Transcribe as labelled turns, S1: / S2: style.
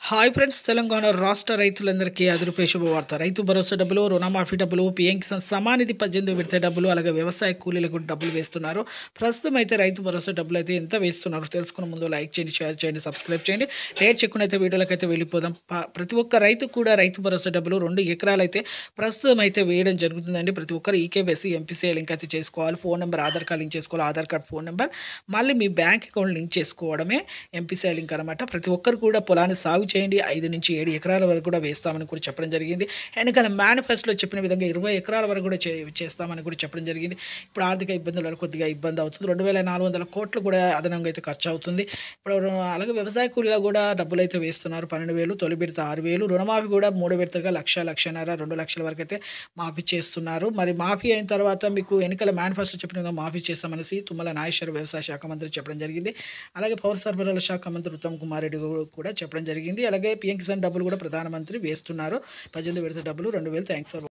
S1: Hi friends, Telangana రాష్ట్ర రైతులందరికీ అదురుపే శుభవార్త. రైతు భరోసా డబ్బులు, రుణమాఫీ డబ్బులు, పీఎం కిసాన్ సమానిధి 18 విడత డబ్బులు, అలాగే వ్యవసాయ కూలీలకు డబ్బులు వేస్తున్నారు. ప్రస్తుతం అయితే రైతు భరోసా డబ్బులు అయితే ఎంత వేస్తున్నారు తెలుసుకున్న ముందు లైక్ చేయండి, షేర్ చేయండి, సబ్స్క్రైబ్ చేయండి. లేట్ చేయకుండా అయితే వీడియోలకైతే వెళ్ళిపోదాం. ప్రతి ఒక్క రైతు కూడా రైతు భరోసా డబ్బులు 2 ఎకరాలు అయితే ప్రస్తుతం అయితే వేయడం జరుగుతుందండి. ప్రతి ఒక్కరు ఈకేవైసీ ఎంపీసీఐ లింక్ అయితే చేసుకోవాలి. Phone number Aadhaar card link చేసుకోవాలి. ఆధార్ కార్డ్ ఫోన్ నెంబర్ మళ్ళీ మీ బ్యాంక్ అకౌంట్ లింక్ చేసుకోవడమే ఎంపీసీఐ లింక్ అనమాట. ప్రతి ఒక్కరు కూడా పొలాన్ని సాగు చేయండి. 5 నుంచి 7 ఎకరాల వరకు కూడా వేస్తామని కూడా చెప్పడం జరిగింది. ఎన్నికల మేనిఫెస్టోలో చెప్పిన విధంగా 20 ఎకరాల వరకు కూడా చేస్తామని కూడా చెప్పడం జరిగింది. ఇప్పుడు ఆర్థిక ఇబ్బందుల వల్ల కొద్దిగా ఇబ్బంది అవుతుంది. 2,400 కోట్లు కూడా అదనంగా అయితే ఖర్చు అవుతుంది. ఇప్పుడు అలాగే వ్యవసాయ కూలీలో కూడా డబ్బులు అయితే వేస్తున్నారు. 12,000, తొలి విడత 6,000, రుణమాఫీ కూడా 3 విడతగా 1,00,000, 1,50,000, 2 లక్షల వరకు అయితే మాఫీ చేస్తున్నారు. మరి మాఫీ అయిన తర్వాత మీకు ఎన్నికల మేనిఫెస్టో చెప్పిన విధంగా మాఫీ చేస్తామనేసి తుమ్మల నాగేశ్వరరావు వ్యవసాయ శాఖ మంత్రి చెప్పడం జరిగింది. అలాగే పౌర సరఫరాల శాఖ మంత్రి ఉత్తమ్ కుమార్ రెడ్డి కూడా చెప్పడం జరిగింది. అలాగే పీఎం కిసాన్ డబ్బులు కూడా ప్రధానమంత్రి వేస్తున్నారు. 18 విడత డబ్బులు 2,000. Thanks for